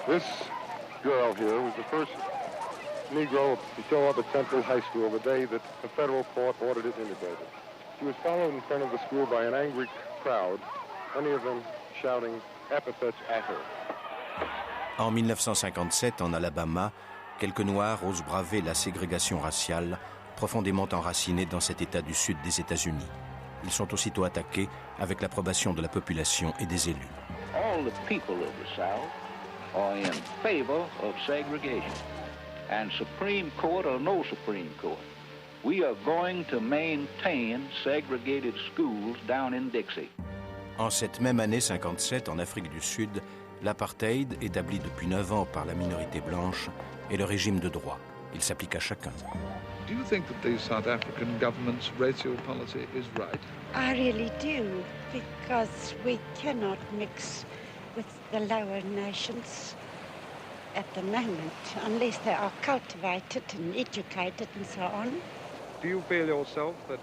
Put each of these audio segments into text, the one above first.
This girl here was the first Negro to show up at Central High School the day that the federal court ordered it integrated. She was followed in front of the school by an angry crowd, many of them shouting epithets at her. En 1957, en Alabama, quelques Noirs osent braver la ségrégation raciale profondément enracinée dans cet État du sud des États-Unis. Ils sont aussitôt attaqués avec l'approbation de la population et des élus. All the people of the South are in favor of segregation. And Supreme Court or no Supreme Court, we are going to maintain segregated schools down in Dixie. En cette même année 57, en Afrique du Sud, l'apartheid, établi depuis 9 ans par la minorité blanche, est le régime de droit. Il s'applique à chacun. Do you think that the South African government's racial policy is right? I really do, because we cannot mix with the lower nations at the moment, unless they are cultivated and educated and so on. Do you feel yourself that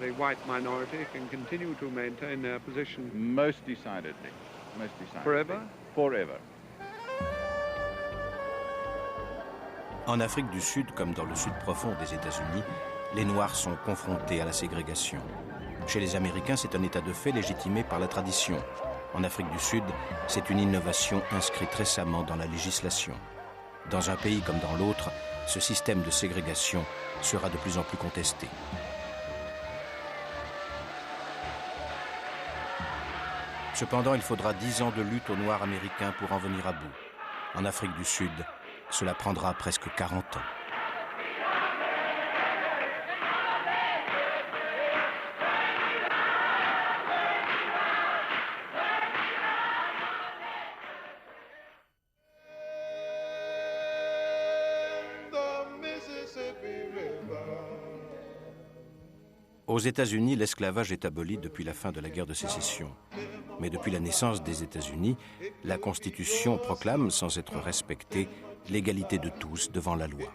the white minority can continue to maintain their position? Most decidedly. Most decidedly. Forever? Forever. En Afrique du Sud, comme dans le sud profond des États-Unis, les Noirs sont confrontés à la ségrégation. Chez les Américains, c'est un état de fait légitimé par la tradition. En Afrique du Sud, c'est une innovation inscrite récemment dans la législation. Dans un pays comme dans l'autre, ce système de ségrégation sera de plus en plus contesté. Cependant, il faudra 10 ans de lutte aux Noirs américains pour en venir à bout. En Afrique du Sud, cela prendra presque 40 ans. Aux États-Unis, l'esclavage est aboli depuis la fin de la guerre de sécession. Mais depuis la naissance des États-Unis, la Constitution proclame, sans être respectée, l'égalité de tous devant la loi.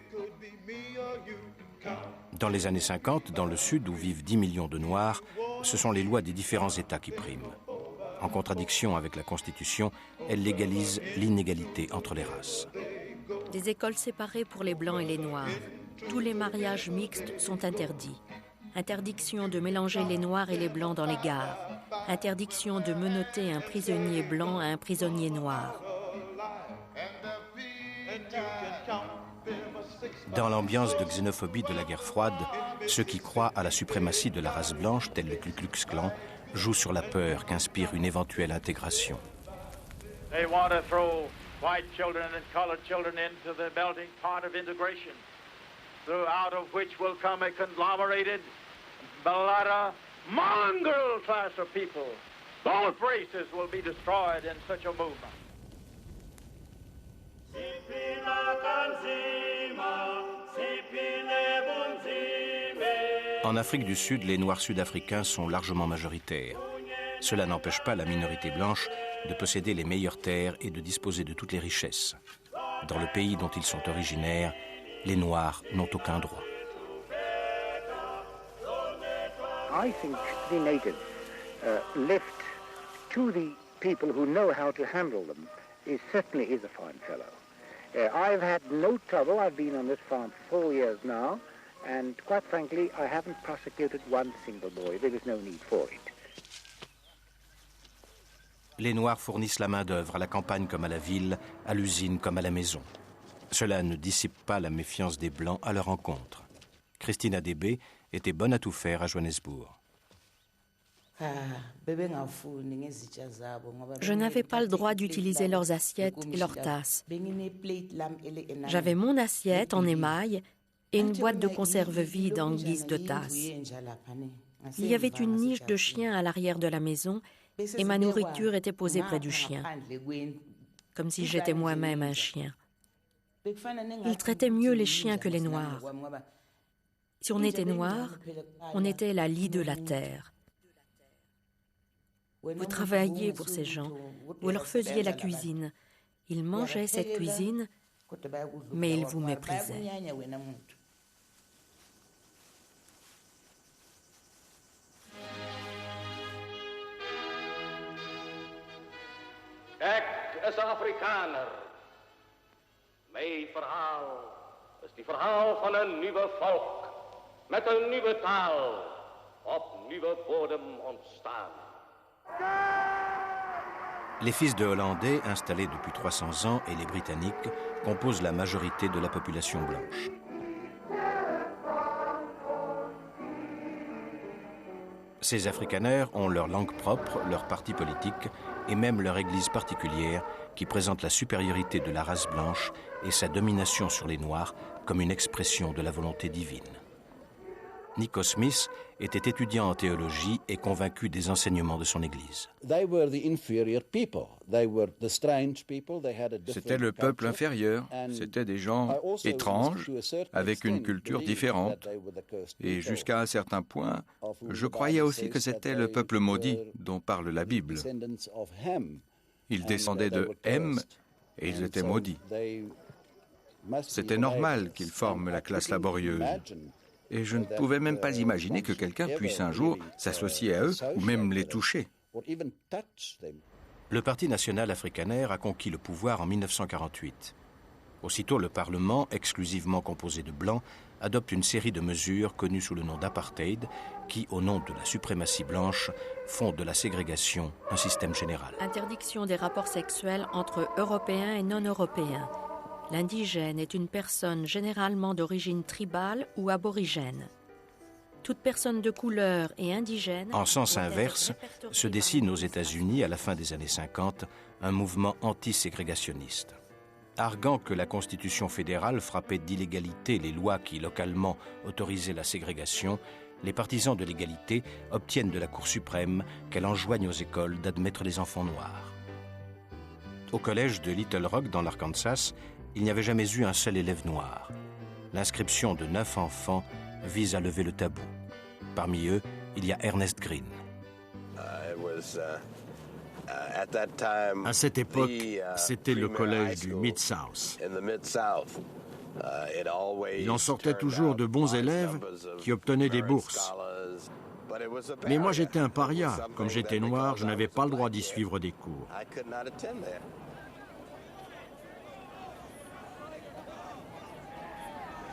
Dans les années 50, dans le Sud, où vivent 10 millions de Noirs, ce sont les lois des différents États qui priment. En contradiction avec la Constitution, elle légalise l'inégalité entre les races. Des écoles séparées pour les Blancs et les Noirs. Tous les mariages mixtes sont interdits. Interdiction de mélanger les Noirs et les Blancs dans les gares. Interdiction de menotter un prisonnier blanc à un prisonnier noir. Dans l'ambiance de xénophobie de la guerre froide, ceux qui croient à la suprématie de la race blanche, tels le Ku Klux Klan, jouent sur la peur qu'inspire une éventuelle intégration. They want to throw white children and colored children into the melting pot of integration, out of which will come a conglomerated, mulatto, mongrel class of people. Both races will be destroyed in such a movement. En Afrique du Sud, les Noirs sud-africains sont largement majoritaires. Cela n'empêche pas la minorité blanche de posséder les meilleures terres et de disposer de toutes les richesses. Dans le pays dont ils sont originaires, les Noirs n'ont aucun droit. I think the natives left to the people who know how to handle them certainly is a fine fellow. I've had no trouble. I've been on this farm for 4 years now, and quite frankly, I haven't prosecuted one single boy. There was no need for it. Les Noirs fournissent la main-d'œuvre à la campagne comme à la ville, à l'usine comme à la maison. Cela ne dissipe pas la méfiance des Blancs à leur encontre. Christina Debe était bonne à tout faire à Johannesburg. Je n'avais pas le droit d'utiliser leurs assiettes et leurs tasses. J'avais mon assiette en émail et une boîte de conserve vide en guise de tasse. Il y avait une niche de chien à l'arrière de la maison et ma nourriture était posée près du chien, comme si j'étais moi-même un chien. Ils traitaient mieux les chiens que les Noirs. Si on était noir, on était la lie de la terre. Vous travailliez pour ces gens, vous leur faisiez la cuisine. Ils mangeaient cette cuisine, mais ils vous méprisaient. Act as Afrikaner, Mijn verhaal is die verhaal van een nieuwe volk, met een nieuwe taal, op nieuwe bodem ontstaan. Les fils de Hollandais, installés depuis 300 ans, et les Britanniques composent la majorité de la population blanche. Ces Afrikaners ont leur langue propre, leur parti politique et même leur église particulière qui présente la supériorité de la race blanche et sa domination sur les Noirs comme une expression de la volonté divine. Nico Smith était étudiant en théologie et convaincu des enseignements de son église. C'était le peuple inférieur, c'étaient des gens étranges, avec une culture différente. Et jusqu'à un certain point, je croyais aussi que c'était le peuple maudit dont parle la Bible. Ils descendaient de Hem et ils étaient maudits. C'était normal qu'ils forment la classe laborieuse. Et je ne pouvais même pas imaginer que quelqu'un puisse un jour s'associer à eux ou même les toucher. Le Parti national afrikaner a conquis le pouvoir en 1948. Aussitôt, le Parlement, exclusivement composé de Blancs, adopte une série de mesures connues sous le nom d'apartheid qui, au nom de la suprématie blanche, font de la ségrégation un système général. Interdiction des rapports sexuels entre Européens et non-Européens. L'indigène est une personne généralement d'origine tribale ou aborigène. Toute personne de couleur et indigène... En sens inverse, se dessine aux États-Unis, à la fin des années 50, un mouvement anti-ségrégationniste. Arguant que la Constitution fédérale frappait d'illégalité les lois qui, localement, autorisaient la ségrégation, les partisans de l'égalité obtiennent de la Cour suprême qu'elle enjoigne aux écoles d'admettre les enfants noirs. Au collège de Little Rock, dans l'Arkansas, il n'y avait jamais eu un seul élève noir. L'inscription de 9 enfants vise à lever le tabou. Parmi eux, il y a Ernest Green. À cette époque, c'était le collège du Mid-South. Il en sortait toujours de bons élèves qui obtenaient des bourses. Mais moi, j'étais un paria. Comme j'étais noir, je n'avais pas le droit d'y suivre des cours.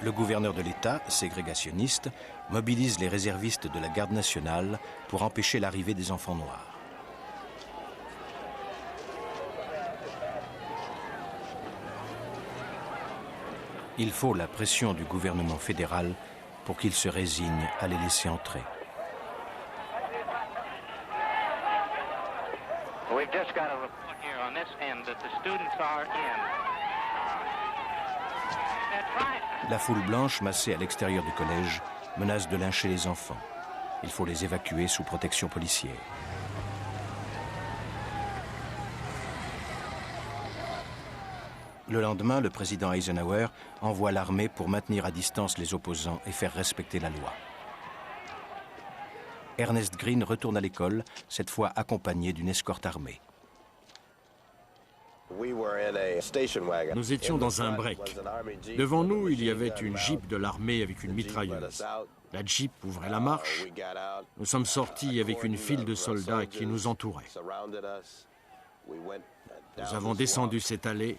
Le gouverneur de l'État, ségrégationniste, mobilise les réservistes de la garde nationale pour empêcher l'arrivée des enfants noirs. Il faut la pression du gouvernement fédéral pour qu'il se résigne à les laisser entrer. We've just got a report here on this end that the students are in. La foule blanche massée à l'extérieur du collège menace de lyncher les enfants. Il faut les évacuer sous protection policière. Le lendemain, le président Eisenhower envoie l'armée pour maintenir à distance les opposants et faire respecter la loi. Ernest Green retourne à l'école, cette fois accompagné d'une escorte armée. Nous étions dans un break. Devant nous, il y avait une Jeep de l'armée avec une mitrailleuse. La Jeep ouvrait la marche. Nous sommes sortis avec une file de soldats qui nous entouraient. Nous avons descendu cette allée,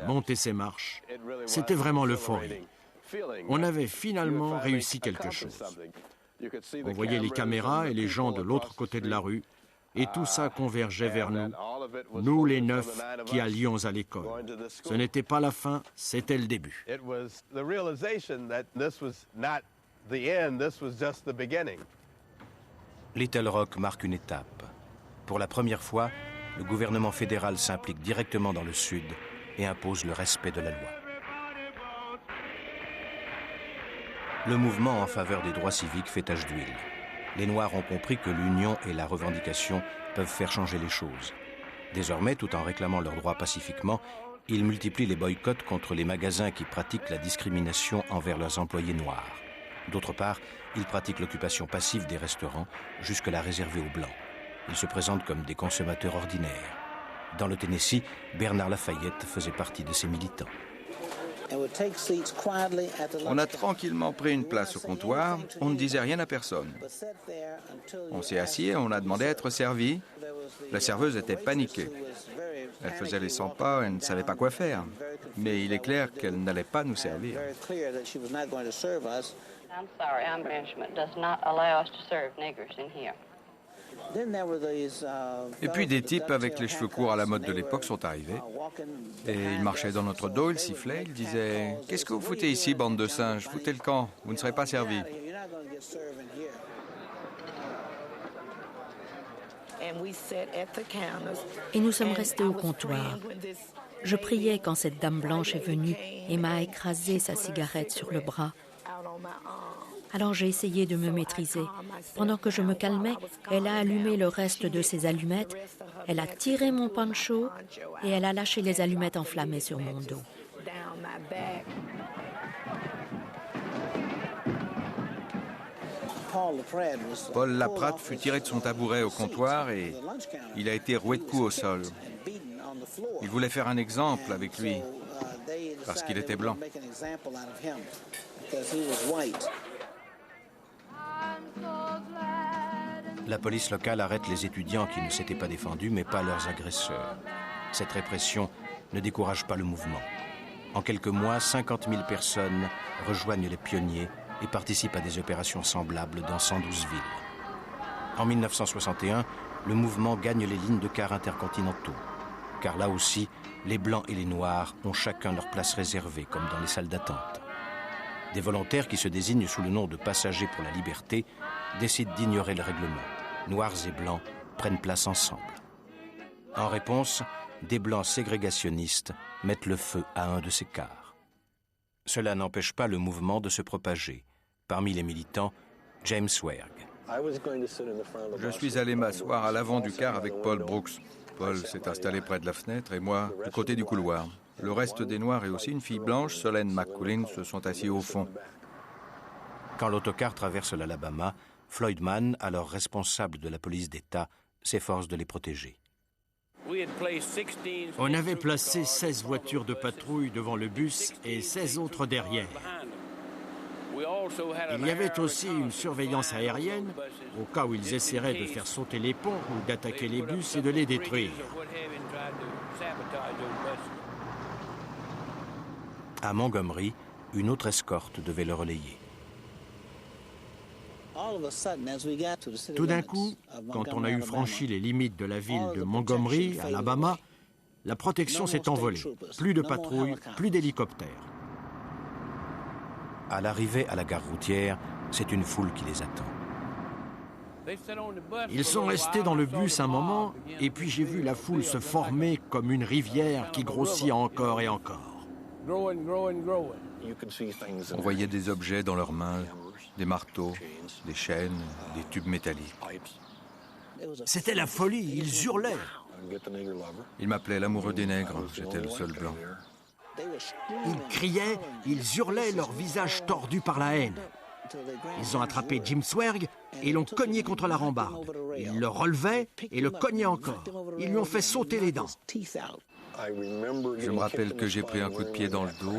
monté ces marches. C'était vraiment l'euphorie. On avait finalement réussi quelque chose. On voyait les caméras et les gens de l'autre côté de la rue. Et tout ça convergeait vers nous, nous les 9 qui allions à l'école. Ce n'était pas la fin, c'était le début. Little Rock marque une étape. Pour la première fois, le gouvernement fédéral s'implique directement dans le Sud et impose le respect de la loi. Le mouvement en faveur des droits civiques fait tache d'huile. Les Noirs ont compris que l'union et la revendication peuvent faire changer les choses. Désormais, tout en réclamant leurs droits pacifiquement, ils multiplient les boycotts contre les magasins qui pratiquent la discrimination envers leurs employés noirs. D'autre part, ils pratiquent l'occupation passive des restaurants, jusque-là réservés aux Blancs. Ils se présentent comme des consommateurs ordinaires. Dans le Tennessee, Bernard Lafayette faisait partie de ces militants. On a tranquillement pris une place au comptoir, on ne disait rien à personne. On s'est assis et on a demandé à être servi. La serveuse était paniquée. Elle faisait les 100 pas et ne savait pas quoi faire. mais il est clair qu'elle n'allait pas nous servir. I'm sorry, our management does not allow us to serve niggers in here. Et puis des types avec les cheveux courts à la mode de l'époque sont arrivés. Et ils marchaient dans notre dos, ils sifflaient, ils disaient « Qu'est-ce que vous foutez ici, bande de singes? Foutez le camp, vous ne serez pas servis. » Et nous sommes restés au comptoir. Je priais quand cette dame blanche est venue et m'a écrasé sa cigarette sur le bras. Alors j'ai essayé de me maîtriser. Pendant que je me calmais, elle a allumé le reste de ses allumettes, elle a tiré mon poncho et elle a lâché les allumettes enflammées sur mon dos. Paul Laprade fut tiré de son tabouret au comptoir et il a été roué de coups au sol. Il voulait faire un exemple avec lui parce qu'il était blanc. La police locale arrête les étudiants qui ne s'étaient pas défendus, mais pas leurs agresseurs. Cette répression ne décourage pas le mouvement. En quelques mois, 50 000 personnes rejoignent les pionniers et participent à des opérations semblables dans 112 villes. En 1961, le mouvement gagne les lignes de car intercontinentaux, car là aussi, les Blancs et les Noirs ont chacun leur place réservée, comme dans les salles d'attente. Des volontaires qui se désignent sous le nom de passagers pour la liberté décident d'ignorer le règlement. Noirs et Blancs prennent place ensemble. En réponse, des Blancs ségrégationnistes mettent le feu à un de ces cars. Cela n'empêche pas le mouvement de se propager. Parmi les militants, James Swerg. Je suis allé m'asseoir à l'avant du car avec Paul Brooks. Paul s'est installé près de la fenêtre et moi, du côté du couloir. Le reste des Noirs et aussi une fille blanche, Solène McCullin, se sont assis au fond. Quand l'autocar traverse l'Alabama, Floyd Mann, alors responsable de la police d'État, s'efforce de les protéger. On avait placé 16 voitures de patrouille devant le bus et 16 autres derrière. Il y avait aussi une surveillance aérienne au cas où ils essaieraient de faire sauter les ponts ou d'attaquer les bus et de les détruire. À Montgomery, une autre escorte devait le relayer. Tout d'un coup, quand on a eu franchi les limites de la ville de Montgomery, Alabama, la protection s'est envolée. Plus de patrouilles, plus d'hélicoptères. À l'arrivée à la gare routière, c'est une foule qui les attend. Ils sont restés dans le bus un moment, et puis j'ai vu la foule se former comme une rivière qui grossit encore et encore. On voyait des objets dans leurs mains, des marteaux, des chaînes, des tubes métalliques. C'était la folie, ils hurlaient. Ils m'appelaient l'amoureux des nègres, j'étais le seul blanc. Ils criaient, ils hurlaient, leur visage tordu par la haine. Ils ont attrapé Jim Swerg et l'ont cogné contre la rambarde. Ils le relevaient et le cognaient encore. Ils lui ont fait sauter les dents. Je me rappelle que j'ai pris un coup de pied dans le dos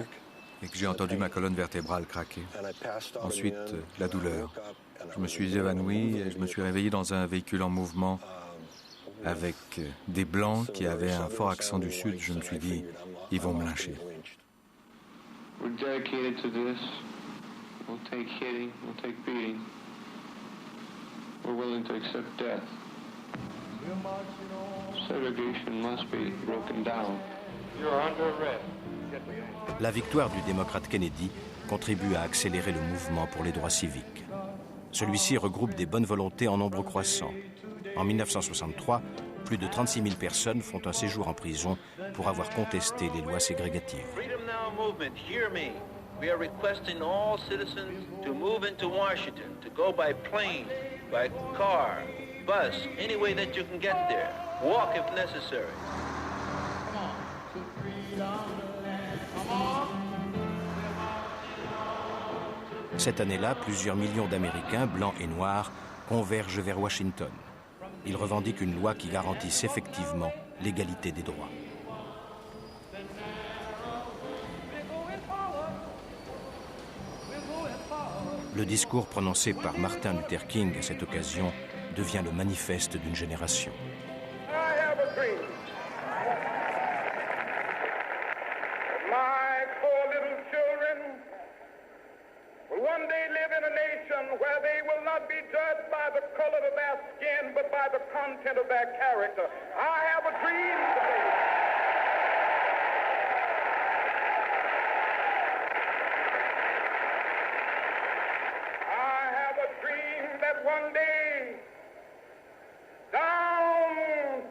et que j'ai entendu ma colonne vertébrale craquer. Ensuite, la douleur. Je me suis évanoui et je me suis réveillé dans un véhicule en mouvement avec des Blancs qui avaient un fort accent du Sud. Je me suis dit, ils vont me lyncher. We're dedicated to this. We'll take hitting, we'll take beating. We're willing to accept death. Segregation must be broken down. You're under arrest. La victoire du démocrate Kennedy contribue à accélérer le mouvement pour les droits civiques. Celui-ci regroupe des bonnes volontés en nombre croissant. En 1963, plus de 36 000 personnes font un séjour en prison pour avoir contesté les lois ségrégatives. Freedom Now movement, hear me. We are requesting all citizens to move into Washington, to go by plane, by car, bus, any way that you can get there. Walk if necessary. Cette année-là, plusieurs millions d'Américains, blancs et noirs, convergent vers Washington. Ils revendiquent une loi qui garantisse effectivement l'égalité des droits. Le discours prononcé par Martin Luther King à cette occasion devient le manifeste d'une génération. My will one day live in a nation where they will not be judged by the color of their skin, but by the content of their character. I have a dream today. I have a dream that one day, down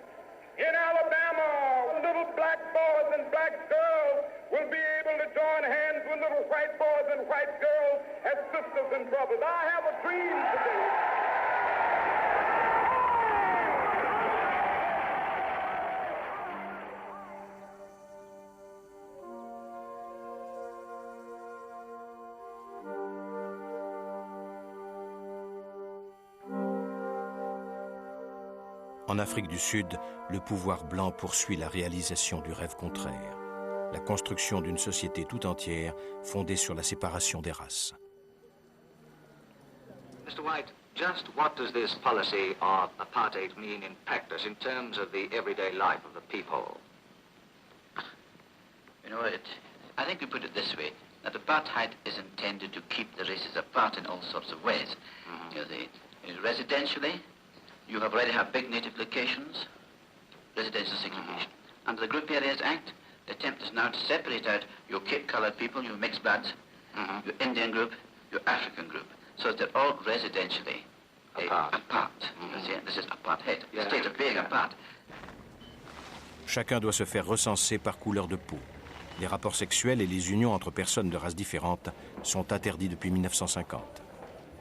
in Alabama, little black boys and black girls will be able to join hands with little white boys and white girls as sisters and brothers. I have a dream today. En Afrique du Sud, le pouvoir blanc poursuit la réalisation du rêve contraire, la construction d'une société tout entière fondée sur la séparation des races. Mr. White, just what does this policy of apartheid mean in practice in terms of the everyday life of the people? You know, I think we put it this way, that apartheid is intended to keep the races apart in all sorts of ways. You know, residentially, you already have big native locations, residential segregation. Under the Group Areas Act, the attempt is now to separate out your Cape-coloured people, your mixed bloods, your Indian group, your African group, so that they're all residentially apart. This is apartheid, the state of being apart. Chacun doit se faire recenser par couleur de peau. Les rapports sexuels et les unions entre personnes de races différentes sont interdits depuis 1950.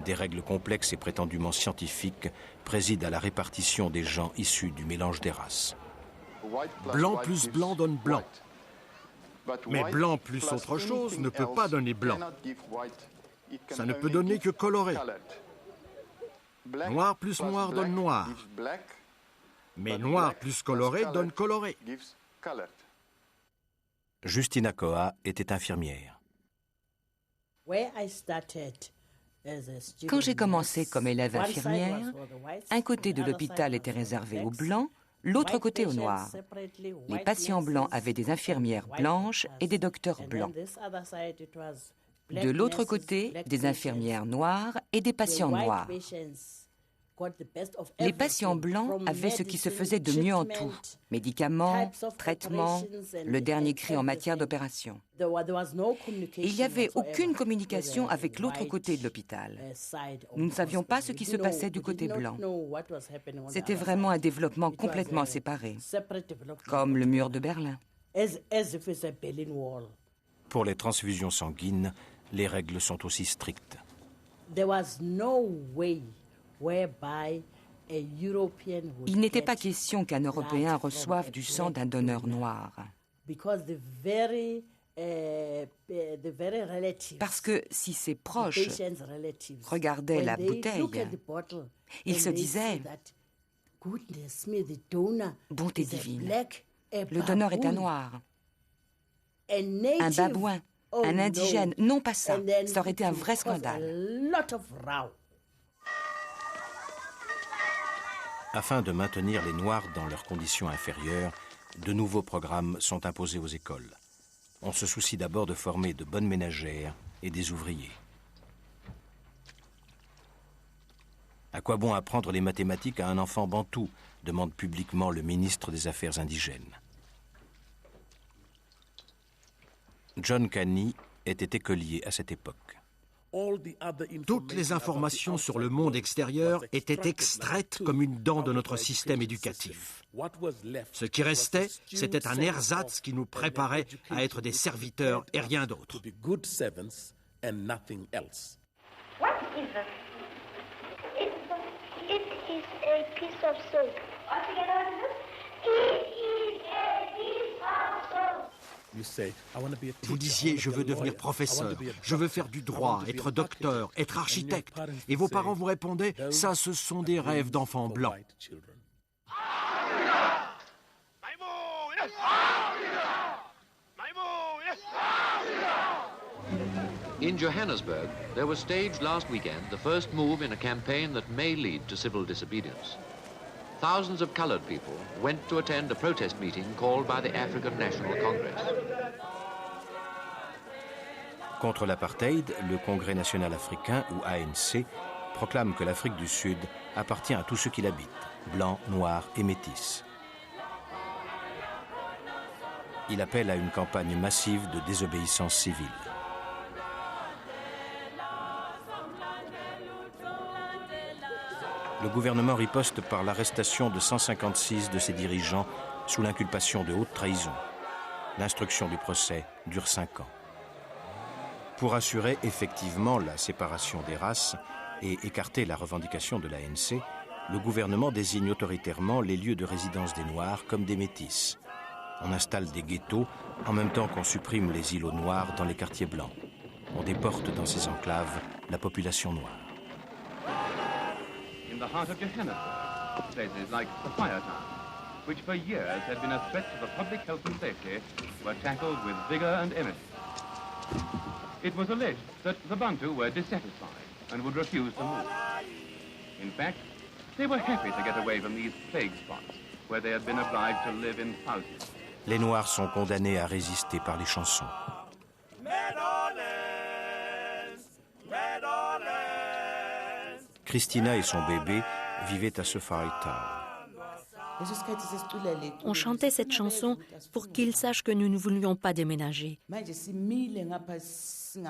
Des règles complexes et prétendument scientifiques président à la répartition des gens issus du mélange des races. Blanc plus blanc donne blanc. Mais blanc plus autre chose ne peut pas donner blanc. Ça ne peut donner que coloré. Noir plus noir donne noir. Mais noir plus coloré donne coloré. Justina Koa était infirmière. Quand j'ai commencé comme élève infirmière, un côté de l'hôpital était réservé aux blancs, l'autre côté aux noirs. Les patients blancs avaient des infirmières blanches et des docteurs blancs. De l'autre côté, des infirmières noires et des patients noirs. Les patients blancs avaient ce qui se faisait de mieux en tout, médicaments, traitements, le dernier cri en matière d'opération. Il n'y avait aucune communication avec l'autre côté de l'hôpital. Nous ne savions pas ce qui se passait du côté blanc. C'était vraiment un développement complètement séparé, comme le mur de Berlin. Pour les transfusions sanguines, les règles sont aussi strictes. Il n'était pas question qu'un Européen reçoive du sang d'un donneur noir. Parce que si ses proches regardaient la bouteille, ils se disaient « Bonté divine, le donneur est un noir, un babouin, un indigène, non pas ça, ça aurait été un vrai scandale. » Afin de maintenir les Noirs dans leurs conditions inférieures, de nouveaux programmes sont imposés aux écoles. On se soucie d'abord de former de bonnes ménagères et des ouvriers. À quoi bon apprendre les mathématiques à un enfant bantou, demande publiquement le ministre des Affaires indigènes. John Kani était écolier à cette époque. Toutes les informations sur le monde extérieur étaient extraites comme une dent de notre système éducatif. Ce qui restait, c'était un ersatz qui nous préparait à être des serviteurs et rien d'autre. Vous disiez, je veux devenir professeur, je veux faire du droit, être docteur, être architecte. Et vos parents vous répondaient, ça, ce sont des rêves d'enfants blancs. In Johannesburg, there was staged last weekend the first move in a campaign that may lead to civil disobedience. Thousands of colored people went to attend a protest meeting called by the African National Congress. Contre l'apartheid, le Congrès national africain, ou ANC, proclame que l'Afrique du Sud appartient à tous ceux qui l'habitent, blancs, noirs et métis. Il appelle à une campagne massive de désobéissance civile. Le gouvernement riposte par l'arrestation de 156 de ses dirigeants sous l'inculpation de haute trahison. L'instruction du procès dure 5 ans. Pour assurer effectivement la séparation des races et écarter la revendication de l'ANC, le gouvernement désigne autoritairement les lieux de résidence des Noirs comme des métis. On installe des ghettos en même temps qu'on supprime les îlots noirs dans les quartiers blancs. On déporte dans ces enclaves la population noire. In the heart of Johannesburg, places like the Fire Town, which for years had been a threat to the public health and safety, were tackled with vigor and energy. It was alleged that the Bantu were dissatisfied and would refuse to move. In fact, they were happy to get away from these plague spots where they had been obliged to live in thousands. Les Noirs sont condamnés à résister par les chansons. Christina et son bébé vivaient à Safari Town. On chantait cette chanson pour qu'ils sachent que nous ne voulions pas déménager.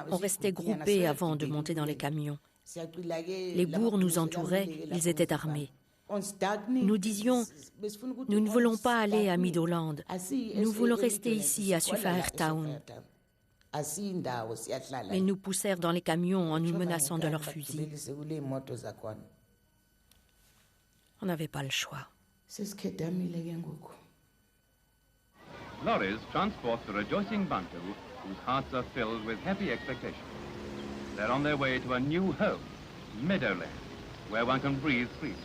On restait groupés avant de monter dans les camions. Les bourgs nous entouraient, ils étaient armés. Nous disions, nous ne voulons pas aller à Midoland, nous voulons rester ici à Safari Town. Ils nous poussèrent dans les camions en nous menaçant de leurs fusils. On n'avait pas le choix. Lorries transport the rejoicing Bantu whose hearts are filled with happy expectation. They're on their way to a new home, Meadowland, where one can breathe freely.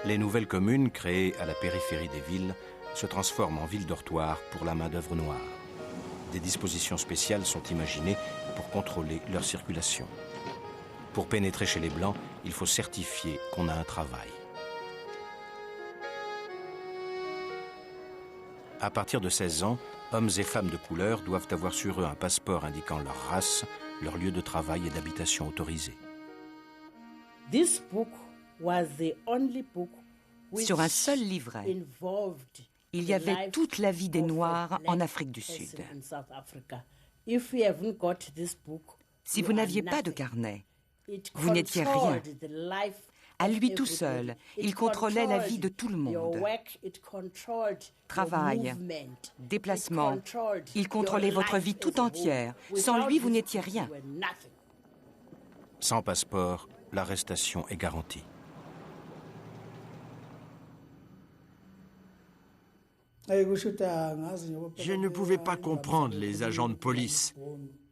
Les nouvelles communes créées à la périphérie des villes se transforment en villes dortoirs pour la main-d'œuvre noire. Des dispositions spéciales sont imaginées pour contrôler leur circulation. Pour pénétrer chez les Blancs, il faut certifier qu'on a un travail. À partir de 16 ans, hommes et femmes de couleur doivent avoir sur eux un passeport indiquant leur race, leur lieu de travail et d'habitation autorisé. Sur un seul livret, il y avait toute la vie des Noirs en Afrique du Sud. Si vous n'aviez pas de carnet, vous n'étiez rien. À lui tout seul, il contrôlait la vie de tout le monde. Travail, déplacement, il contrôlait votre vie tout entière. Sans lui, vous n'étiez rien. Sans passeport, l'arrestation est garantie. Je ne pouvais pas comprendre les agents de police.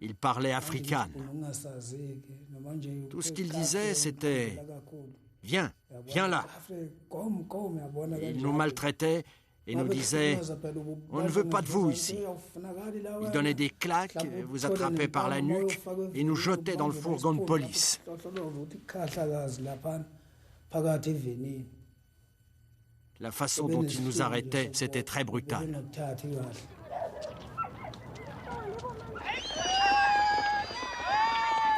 Ils parlaient afrikaans. Tout ce qu'ils disaient, c'était « Viens, viens là ». Ils nous maltraitaient et nous disaient « On ne veut pas de vous ici ». Ils donnaient des claques, vous attrapaient par la nuque et nous jetaient dans le fourgon de police. La façon dont ils nous arrêtaient, c'était très brutal.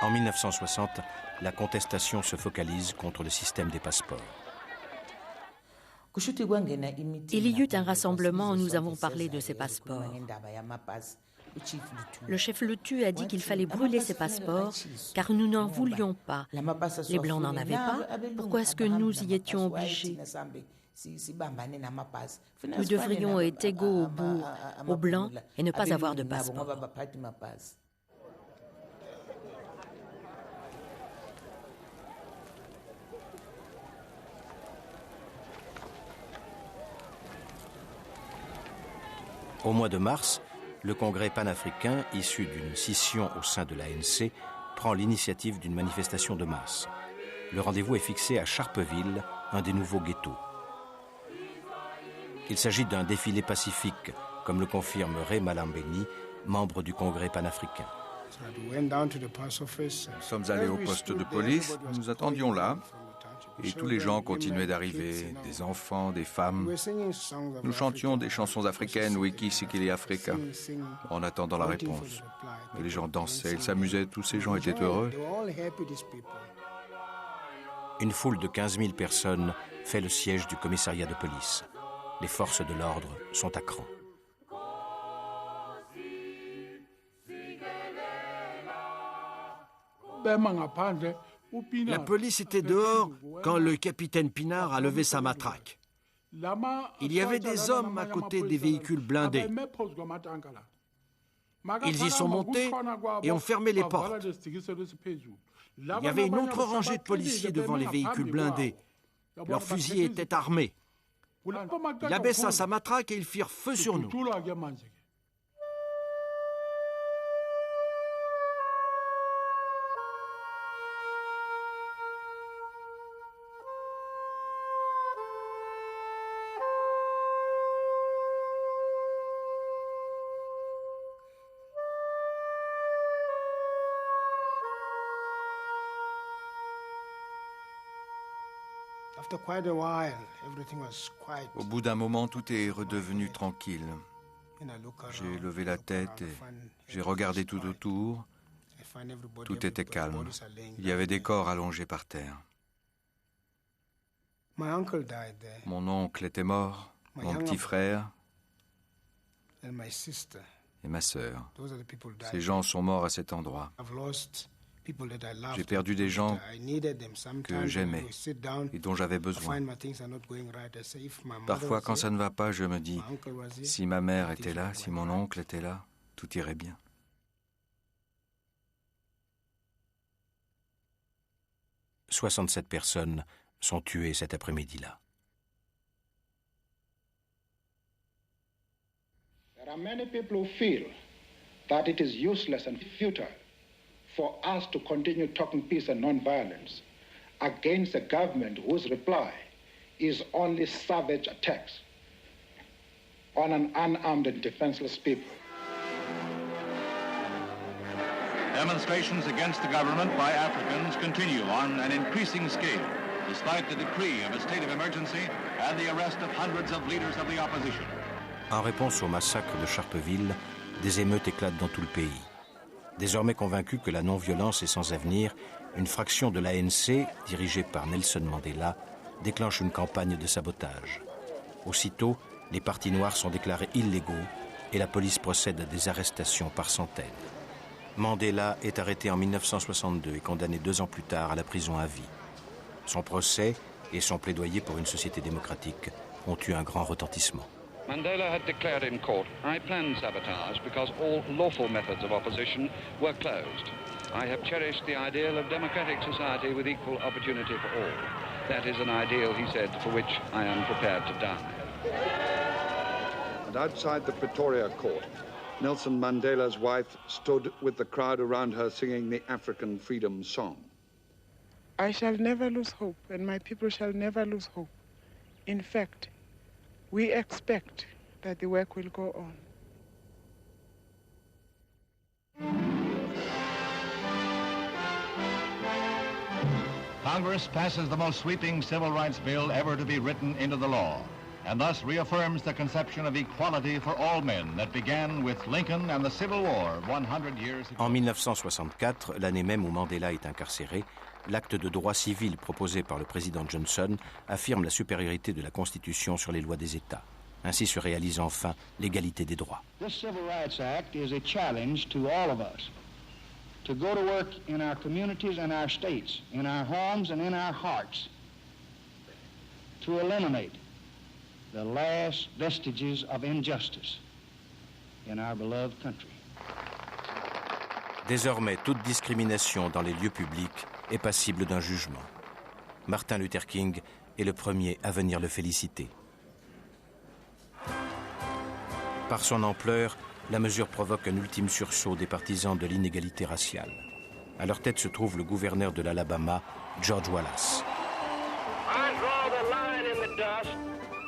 En 1960, la contestation se focalise contre le système des passeports. Il y eut un rassemblement où nous avons parlé de ces passeports. Le chef Lutu a dit qu'il fallait brûler ces passeports car nous n'en voulions pas. Les Blancs n'en avaient pas. Pourquoi est-ce que nous y étions obligés ? Nous devrions être égaux aux Blancs et ne pas avoir de passeport. Au mois de mars, le Congrès panafricain, issu d'une scission au sein de l'ANC, prend l'initiative d'une manifestation de masse. Le rendez-vous est fixé à Sharpeville, un des nouveaux ghettos. Il s'agit d'un défilé pacifique, comme le confirme Ray Malambeni, membre du Congrès panafricain. Nous sommes allés au poste de police, nous attendions là. Et tous les gens continuaient d'arriver, des enfants, des femmes. Nous chantions des chansons africaines, Wiki Sikili Africa, en attendant la réponse. Et les gens dansaient, ils s'amusaient, tous ces gens étaient heureux. Une foule de 15 000 personnes fait le siège du commissariat de police. Les forces de l'ordre sont à cran. La police était dehors quand le capitaine Pinard a levé sa matraque. Il y avait des hommes à côté des véhicules blindés. Ils y sont montés et ont fermé les portes. Il y avait une autre rangée de policiers devant les véhicules blindés. Leurs fusils étaient armés. Il abaissa sa matraque et ils firent feu sur nous. Au bout d'un moment, tout est redevenu tranquille. J'ai levé la tête et j'ai regardé tout autour. Tout était calme. Il y avait des corps allongés par terre. Mon oncle était mort, mon petit frère et ma sœur. Ces gens sont morts à cet endroit. J'ai perdu des gens que j'aimais et dont j'avais besoin. Parfois, quand ça ne va pas, je me dis, si ma mère était là, si mon oncle était là, tout irait bien. « 67 personnes sont tuées cet après-midi-là. There are many people who feel that it is useless and futile for us to continue talking peace and non-violence against a government whose reply is only savage attacks on an unarmed and defenseless people. Demonstrations against the government by Africans continue on an increasing scale, despite the decree of a state of emergency and the arrest of hundreds of leaders of the opposition. En réponse au massacre de Sharpeville, des émeutes éclatent dans tout le pays. Désormais convaincu que la non-violence est sans avenir, une fraction de l'ANC, dirigée par Nelson Mandela, déclenche une campagne de sabotage. Aussitôt, les partis noirs sont déclarés illégaux et la police procède à des arrestations par centaines. Mandela est arrêté en 1962 et condamné 2 ans plus tard à la prison à vie. Son procès et son plaidoyer pour une société démocratique ont eu un grand retentissement. Mandela had declared in court, I planned sabotage because all lawful methods of opposition were closed. I have cherished the ideal of democratic society with equal opportunity for all. That is an ideal, he said, for which I am prepared to die. And outside the Pretoria court, Nelson Mandela's wife stood with the crowd around her singing the African freedom song. I shall never lose hope, and my people shall never lose hope. In fact, we expect that the work will go on. Congress passes the most sweeping civil rights bill ever to be written into the law, and thus reaffirms the conception of equality for all men that began with Lincoln and the Civil War 100 years ago. En 1964, l'année même où Mandela est incarcéré, l'acte de droit civil proposé par le président Johnson affirme la supériorité de la Constitution sur les lois des États. Ainsi se réalise enfin l'égalité des droits. This Civil Rights Act is a challenge to all of us to go to work in our communities and our states, in our homes and in our hearts, to eliminate the last vestiges of injustice in our beloved country. Désormais, toute discrimination dans les lieux publics est passible d'un jugement. Martin Luther King est le premier à venir le féliciter. Par son ampleur, la mesure provoque un ultime sursaut des partisans de l'inégalité raciale. À leur tête se trouve le gouverneur de l'Alabama, George Wallace. I draw the line in the dust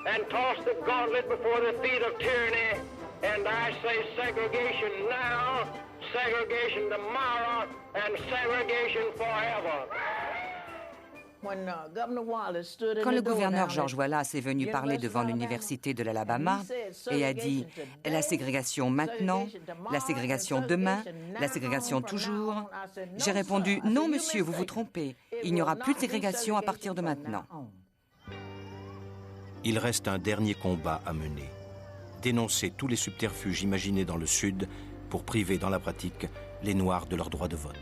and toss the gauntlet before the feet of tyranny, and I say segregation now, segregation tomorrow, and segregation forever. Quand le gouverneur George Wallace est venu parler devant l'université de l'Alabama et a dit « la ségrégation maintenant, la ségrégation demain, la ségrégation toujours », j'ai répondu « non, monsieur, vous vous trompez, il n'y aura plus de ségrégation à partir de maintenant ». Il reste un dernier combat à mener. Dénoncer tous les subterfuges imaginés dans le Sud pour priver dans la pratique les Noirs de leur droit de vote.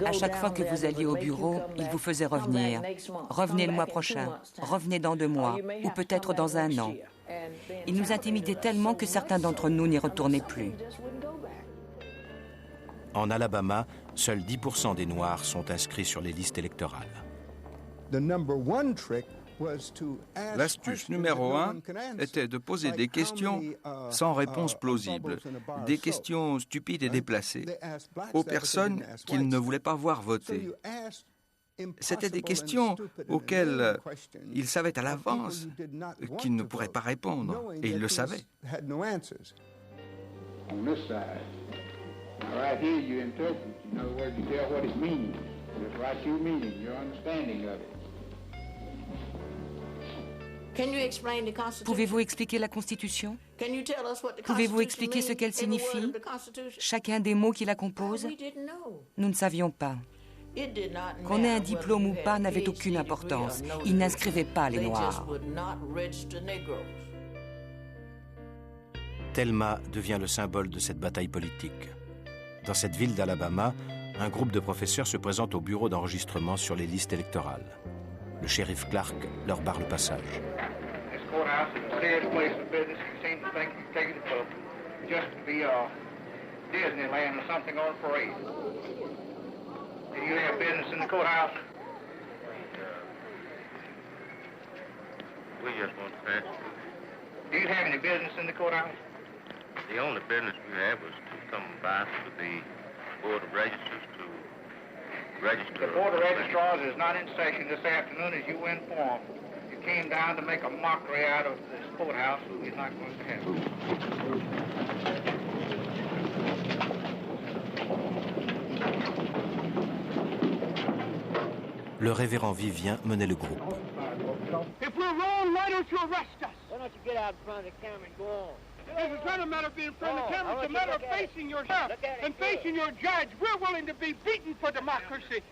À chaque fois que vous alliez au bureau, il vous faisait revenir. Revenez le mois prochain, revenez dans 2 mois, ou peut-être dans 1 an. Il nous intimidait tellement que certains d'entre nous n'y retournaient plus. En Alabama, seuls 10% des Noirs sont inscrits sur les listes électorales. L'astuce numéro 1 était de poser des questions sans réponse plausible, des questions stupides et déplacées, aux personnes qu'ils ne voulaient pas voir voter. C'étaient des questions auxquelles ils savaient à l'avance qu'ils ne pourraient pas répondre, et ils le savaient. Right here, you interpret. In other words, you tell what it means. Just right your meaning, your understanding of it. Pouvez-vous expliquer la Constitution? Pouvez-vous expliquer ce qu'elle signifie? Chacun des mots qui la composent? Nous ne savions pas. Qu'on ait un diplôme ou pas n'avait aucune importance. Ils n'inscrivaient pas les Noirs. Thelma devient le symbole de cette bataille politique. Dans cette ville d'Alabama, un groupe de professeurs se présente au bureau d'enregistrement sur les listes électorales. Le shérif Clark leur barre le passage. The only business we had was to come by to the Board of Registers to register. The Board of Registrars is not in session this afternoon, as you were informed. You came down to make a mockery out of this courthouse. We're not going to have it. Le révérend Vivien menait le groupe. If we're wrong, why don't you arrest us? Why don't you get out in front of the camera and go on? It's not a matter of being in front of the camera, it's a matter of facing yourself and facing your judge. We're willing to be beaten for democracy.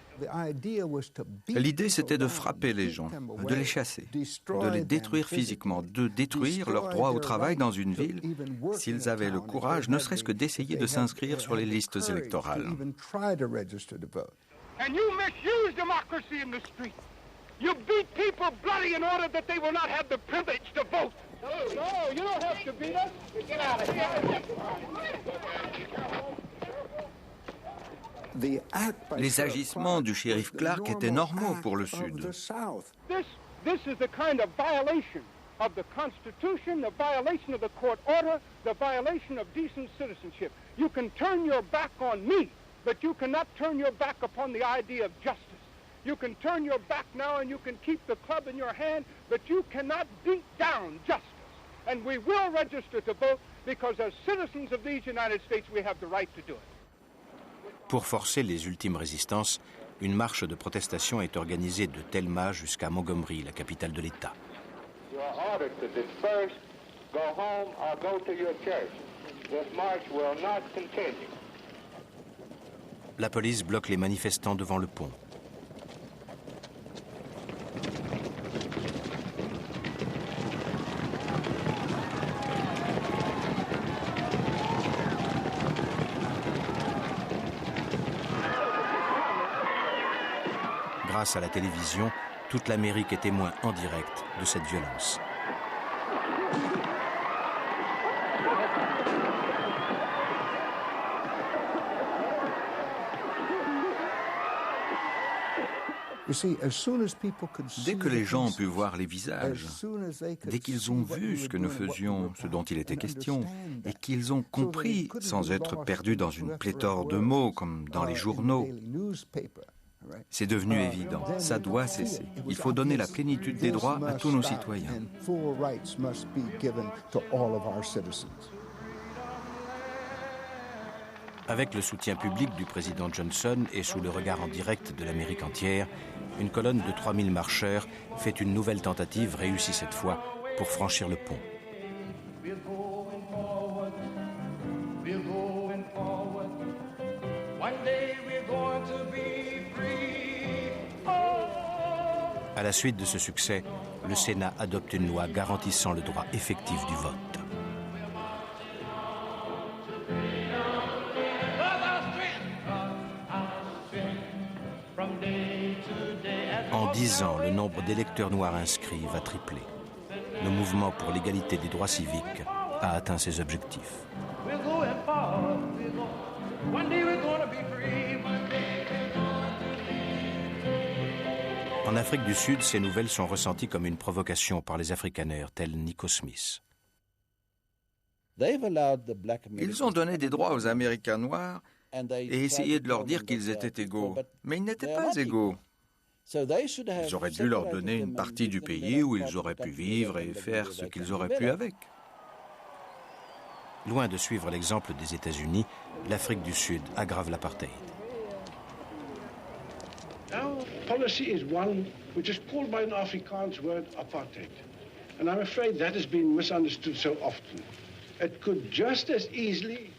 L'idée, c'était de frapper les gens, de les chasser, de les détruire physiquement, de détruire leur droit au travail dans une ville, s'ils avaient le courage, ne serait-ce que d'essayer de s'inscrire sur les listes électorales. And you misuse democracy in the street. You beat people bloody in order that they will not have the privilege to vote. No, you don't have to beat us. Get out of here. Les agissements du shérif Clark étaient normaux pour le Sud. This is the kind of violation of the Constitution, the violation of the court order, the violation of decent citizenship. You can turn your back on me, but you cannot turn your back upon the idea of justice. You can turn your back now and you can keep the club in your hand, but you cannot beat down justice. And we will register to vote because as citizens of these United States, we have the right to do it. Pour forcer les ultimes résistances, une marche de protestation est organisée de Thelma jusqu'à Montgomery, la capitale de l'État. La police bloque les manifestants devant le pont. Grâce à la télévision, toute l'Amérique est témoin en direct de cette violence. Dès que les gens ont pu voir les visages, dès qu'ils ont vu ce que nous faisions, ce dont il était question, et qu'ils ont compris, sans être perdus dans une pléthore de mots comme dans les journaux, c'est devenu évident. Ça doit cesser. Il faut donner la plénitude des droits à tous nos citoyens. Avec le soutien public du président Johnson et sous le regard en direct de l'Amérique entière, une colonne de 3000 marcheurs fait une nouvelle tentative, réussie cette fois, pour franchir le pont. À la suite de ce succès, le Sénat adopte une loi garantissant le droit effectif du vote. En 10 ans, le nombre d'électeurs noirs inscrits va tripler. Le mouvement pour l'égalité des droits civiques a atteint ses objectifs. En Afrique du Sud, ces nouvelles sont ressenties comme une provocation par les Afrikaners, tels Nico Smith. Ils ont donné des droits aux Américains noirs et essayé de leur dire qu'ils étaient égaux. Mais ils n'étaient pas égaux. Ils auraient dû leur donner une partie du pays où ils auraient pu vivre et faire ce qu'ils auraient pu avec. Loin de suivre l'exemple des États-Unis, l'Afrique du Sud aggrave l'apartheid. Our policy is one which is called by an Afrikaans word apartheid. And I'm afraid that has been misunderstood so often. It could just as easily,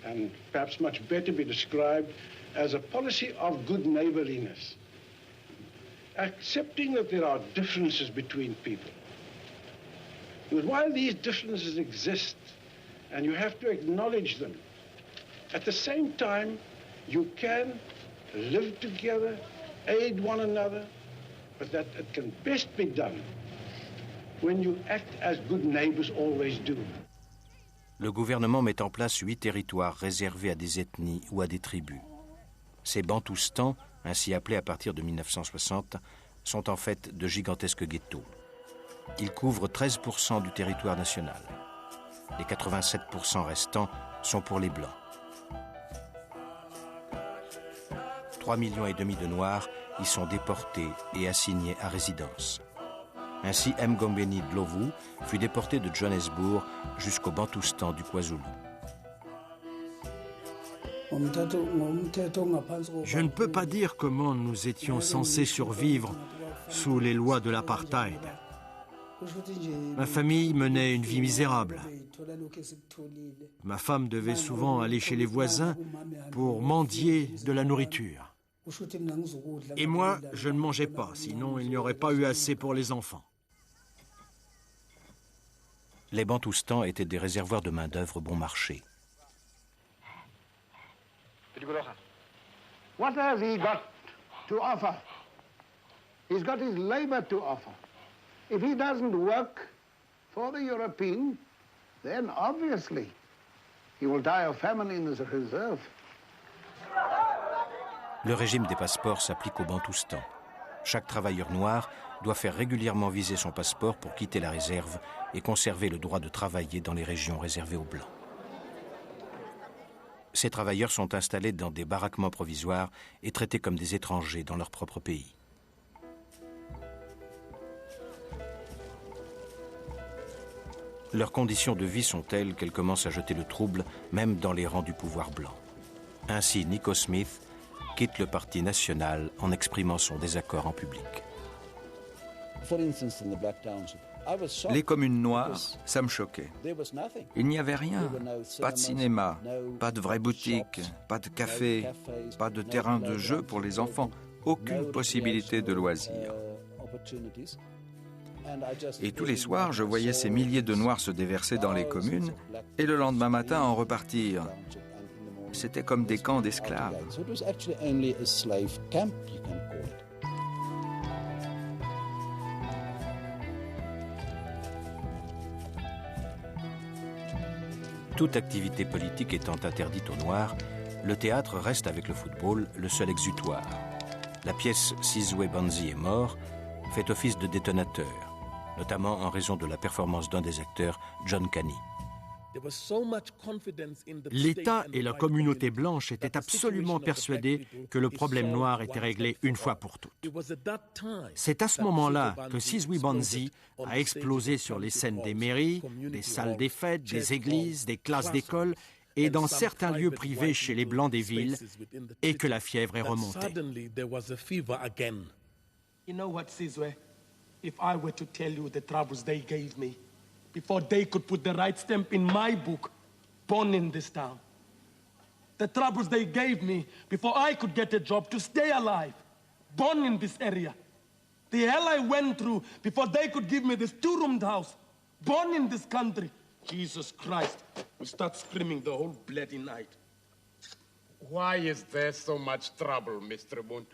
and perhaps much better, be described as a policy of good neighborliness. Accepting that there are differences between people. Because while these differences exist, and you have to acknowledge them, at the same time, you can live together, aid one another, but that it can best be done when you act as good neighbors always do. Le gouvernement met en place 8 territoires réservés à des ethnies ou à des tribus. Ces Bantoustans, ainsi appelés à partir de 1960, sont en fait de gigantesques ghettos. Ils couvrent 13% du territoire national. Les 87% restants sont pour les Blancs. 3,5 millions de Noirs y sont déportés et assignés à résidence. Ainsi, Mgombeni Dlovu fut déporté de Johannesburg jusqu'au Bantoustan du KwaZulu. Je ne peux pas dire comment nous étions censés survivre sous les lois de l'apartheid. Ma famille menait une vie misérable. Ma femme devait souvent aller chez les voisins pour mendier de la nourriture. Et moi, je ne mangeais pas, sinon il n'y aurait pas eu assez pour les enfants. Les Bantoustans étaient des réservoirs de main-d'œuvre bon marché. What has he got to offer? He's got his labor to offer. If he doesn't work for the European, then obviously he will die of famine in his reserve. Le régime des passeports s'applique aux Bantoustans. Chaque travailleur noir doit faire régulièrement viser son passeport pour quitter la réserve et conserver le droit de travailler dans les régions réservées aux Blancs. Ces travailleurs sont installés dans des baraquements provisoires et traités comme des étrangers dans leur propre pays. Leurs conditions de vie sont telles qu'elles commencent à jeter le trouble même dans les rangs du pouvoir blanc. Ainsi, Nico Smith quitte le Parti national en exprimant son désaccord en public. Les communes noires, ça me choquait. Il n'y avait rien, pas de cinéma, pas de vraie boutique, pas de café, pas de terrain de jeu pour les enfants, aucune possibilité de loisirs. Et tous les soirs, je voyais ces milliers de Noirs se déverser dans les communes et le lendemain matin en repartir. C'était comme des camps d'esclaves. Toute activité politique étant interdite aux Noirs, le théâtre reste avec le football le seul exutoire. La pièce « Sizwe Banzi est mort » fait office de détonateur, notamment en raison de la performance d'un des acteurs, John Kani. L'État et la communauté blanche étaient absolument persuadés que le problème noir était réglé une fois pour toutes. C'est à ce moment-là que Sizwe Banzi a explosé sur les scènes des mairies, des salles des fêtes, des églises, des classes d'école et dans certains lieux privés chez les Blancs des villes, et que la fièvre est remontée. You know what, Sizwe? If I were to tell you the troubles they gave me, before they could put the right stamp in my book, born in this town. The troubles they gave me before I could get a job to stay alive, born in this area. The hell I went through before they could give me this two-roomed house, born in this country. Jesus Christ, we start screaming the whole bloody night. Why is there so much trouble, Mr. Bunt?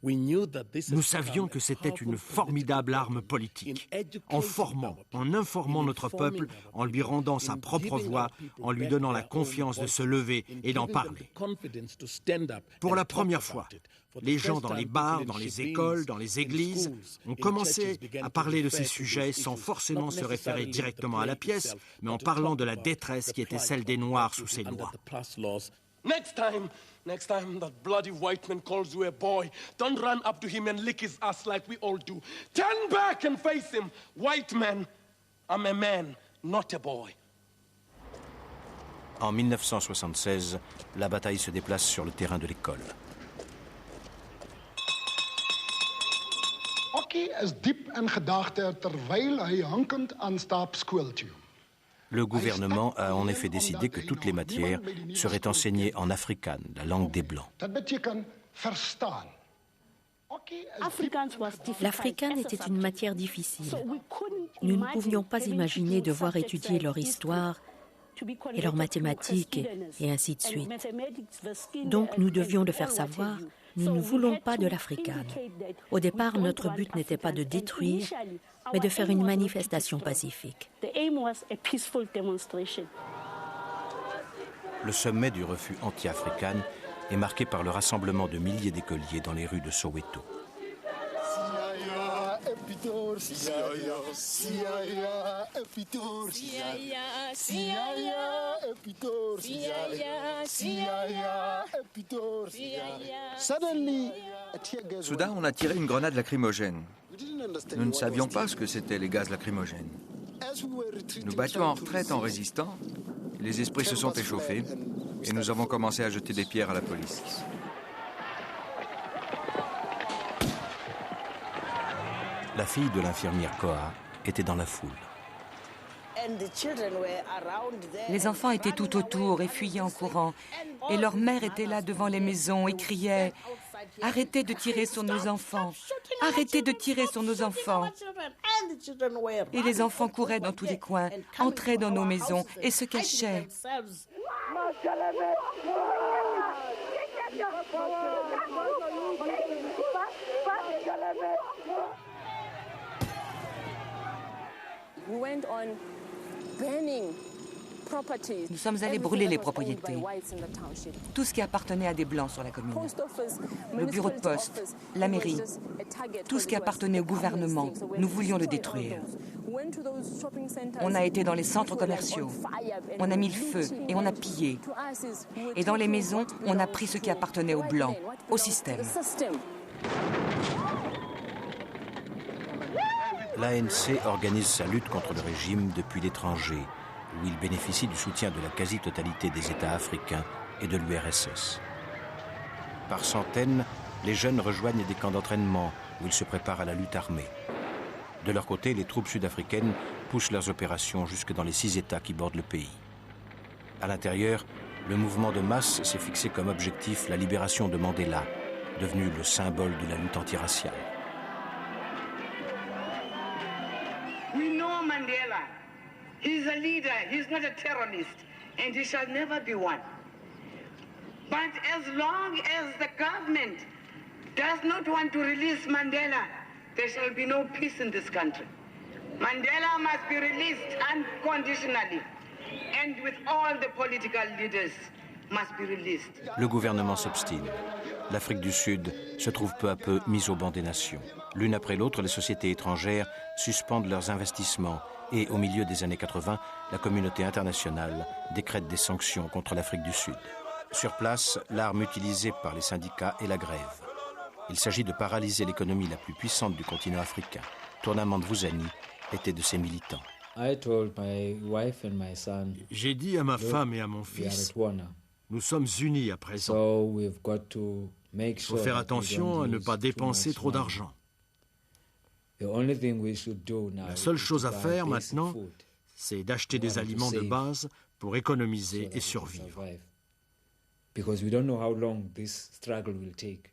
Nous savions que c'était une formidable arme politique. En informant notre peuple, en lui rendant sa propre voix, en lui donnant la confiance de se lever et d'en parler. Pour la première fois, les gens dans les bars, dans les écoles, dans les églises ont commencé à parler de ces sujets sans forcément se référer directement à la pièce, mais en parlant de la détresse qui était celle des Noirs sous ces lois. Next time that bloody white man calls you a boy, don't run up to him and lick his ass like we all do. Turn back and face him. White man, I'm a man, not a boy. En 1976, la bataille se déplace sur le terrain de l'école. Okkie is diep in gedagte terwyl hy hankend aanstaap skool toe. Le gouvernement a en effet décidé que toutes les matières seraient enseignées en afrikaans, la langue des Blancs. L'africain était une matière difficile. Nous ne pouvions pas imaginer devoir étudier leur histoire et leurs mathématiques et ainsi de suite. Donc nous devions le faire savoir, nous ne voulons pas de l'africain. Au départ, notre but n'était pas de détruire, mais de faire une manifestation pacifique. Le sommet du refus anti-africain est marqué par le rassemblement de milliers d'écoliers dans les rues de Soweto. Soudain, on a tiré une grenade lacrymogène. Nous ne savions pas ce que c'était les gaz lacrymogènes. Nous battions en retraite en résistant. Les esprits se sont échauffés et nous avons commencé à jeter des pierres à la police. La fille de l'infirmière Koa était dans la foule. Les enfants étaient tout autour et fuyaient en courant. Et leur mère était là devant les maisons et criait « Arrêtez de tirer sur nos enfants! Arrêtez de tirer sur nos enfants !» Et les enfants couraient dans tous les coins, entraient dans nos maisons et se cachaient. Nous sommes allés brûler les propriétés, tout ce qui appartenait à des Blancs sur la commune. Le bureau de poste, la mairie, tout ce qui appartenait au gouvernement, nous voulions le détruire. On a été dans les centres commerciaux, on a mis le feu et on a pillé. Et dans les maisons, on a pris ce qui appartenait aux Blancs, au système. L'ANC organise sa lutte contre le régime depuis l'étranger, où il bénéficie du soutien de la quasi-totalité des États africains et de l'URSS. Par centaines, les jeunes rejoignent des camps d'entraînement où ils se préparent à la lutte armée. De leur côté, les troupes sud-africaines poussent leurs opérations jusque dans les 6 États qui bordent le pays. À l'intérieur, le mouvement de masse s'est fixé comme objectif la libération de Mandela, devenu le symbole de la lutte antiraciale. We know Mandela. He's a leader. He's not a terrorist, and he shall never be one. But as long as the government does not want to release Mandela, there shall be no peace in this country. Mandela must be released unconditionally, and with all the political leaders must be released. Le gouvernement s'obstine. L'Afrique du Sud se trouve peu à peu mise au banc des nations. L'une après l'autre, les sociétés étrangères suspendent leurs investissements et, au milieu des années 80, la communauté internationale décrète des sanctions contre l'Afrique du Sud. Sur place, l'arme utilisée par les syndicats est la grève. Il s'agit de paralyser l'économie la plus puissante du continent africain. Tournament de Vuzani était de ses militants. J'ai dit à ma femme et à mon fils, nous sommes unis à présent. Il faut faire attention à ne pas dépenser trop d'argent. La seule chose à faire maintenant, c'est d'acheter des aliments de base pour économiser et survivre.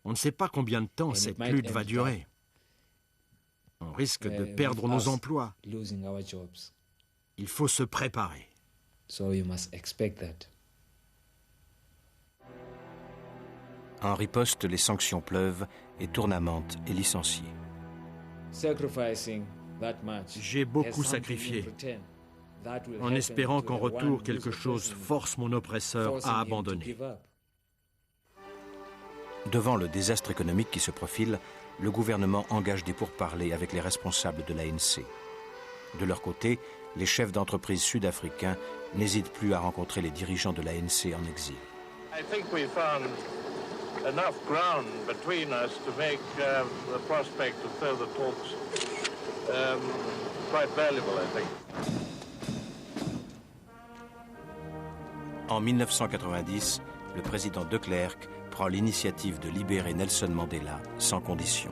On ne sait pas combien de temps cette lutte va durer. On risque de perdre nos emplois. Il faut se préparer. En riposte, les sanctions pleuvent et Tournamente est licencié. J'ai beaucoup sacrifié, en espérant qu'en retour quelque chose force mon oppresseur à abandonner. Devant le désastre économique qui se profile, le gouvernement engage des pourparlers avec les responsables de l'ANC. De leur côté, les chefs d'entreprise sud-africains n'hésitent plus à rencontrer les dirigeants de l'ANC en exil. I think we found enough ground between us to make the prospect of further talks quite valuable, I think. En 1990, le président de Klerk prend l'initiative de libérer Nelson Mandela sans condition.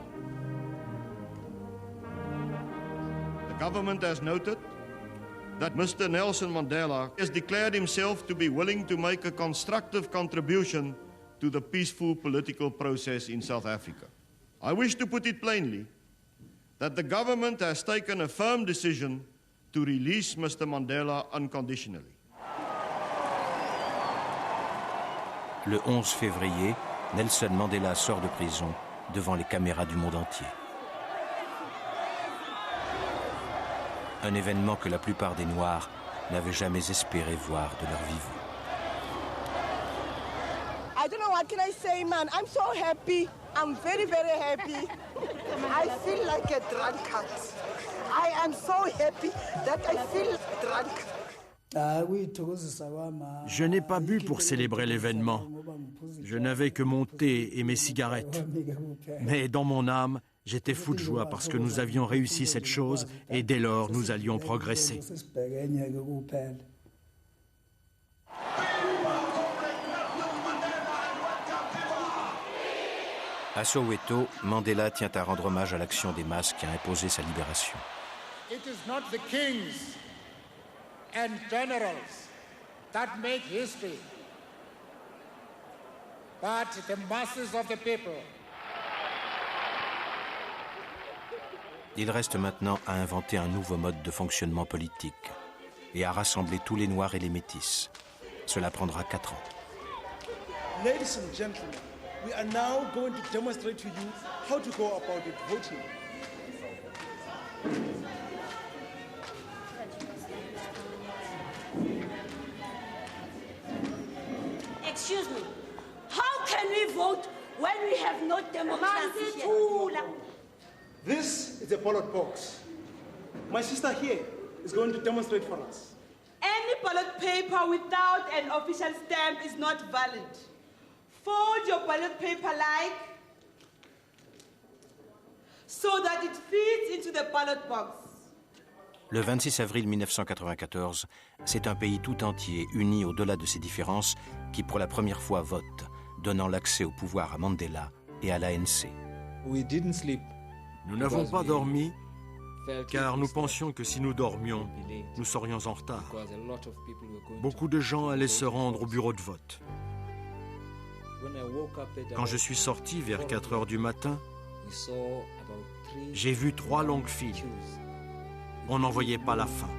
The government has noted that Mr. Nelson Mandela has declared himself to be willing to make a constructive contribution to the peaceful political process in South Africa. I wish to put it plainly that the government has taken a firm decision to release Mr. Mandela unconditionally. Le 11 février, Nelson Mandela sort de prison devant les caméras du monde entier. Un événement que la plupart des Noirs n'avaient jamais espéré voir de leur vivant. I don't know what can I say, man. I'm so happy. I'm very, very happy. I feel like a drunkard. I am so happy that I feel drunk. Je n'ai pas bu pour célébrer l'événement. Je n'avais que mon thé et mes cigarettes. Mais dans mon âme, j'étais fou de joie parce que nous avions réussi cette chose et dès lors, nous allions progresser. À Soweto, Mandela tient à rendre hommage à l'action des masses qui a imposé sa libération. It is not the kings and generals that make history, but the masses of the people. Il reste maintenant à inventer un nouveau mode de fonctionnement politique et à rassembler tous les Noirs et les Métis. Cela prendra 4 ans. Ladies and gentlemen, we are now going to demonstrate to you how to go about it voting. Excuse me, how can we vote when we have no democracy here? This is a ballot box. My sister here is going to demonstrate for us. Any ballot paper without an official stamp is not valid. Fold your ballot paper so that it fits into the ballot box. Le 26 avril 1994, c'est un pays tout entier uni au-delà de ses différences qui pour la première fois vote, donnant l'accès au pouvoir à Mandela et à l'ANC. Nous n'avons pas dormi car nous pensions que si nous dormions, nous serions en retard. Beaucoup de gens allaient se rendre au bureau de vote. Quand je suis sorti vers 4 heures du matin, j'ai vu 3 longues files. On n'en voyait pas la fin.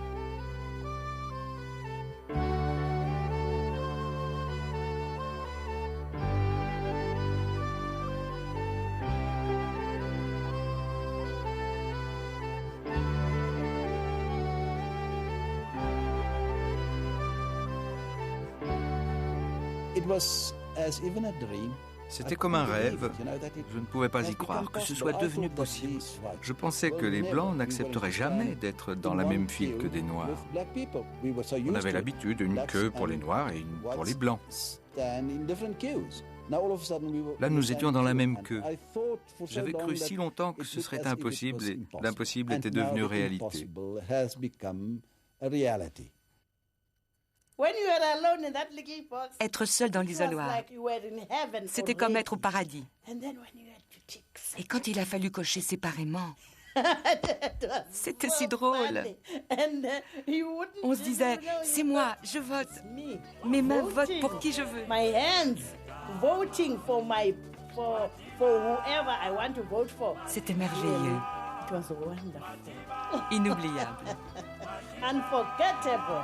C'était comme un rêve. Je ne pouvais pas y croire que ce soit devenu possible. Je pensais que les Blancs n'accepteraient jamais d'être dans la même file que des Noirs. On avait l'habitude d'une queue pour les Noirs et une pour les Blancs. Là, nous étions dans la même queue. J'avais cru si longtemps que ce serait impossible et l'impossible était devenu réalité. Être seul dans l'isoloir, c'était comme être au paradis. Et quand il a fallu cocher séparément, c'était si drôle. On se disait, c'est moi, je vote. Mes mains votent pour qui je veux. C'était merveilleux. Inoubliable. Unforgettable.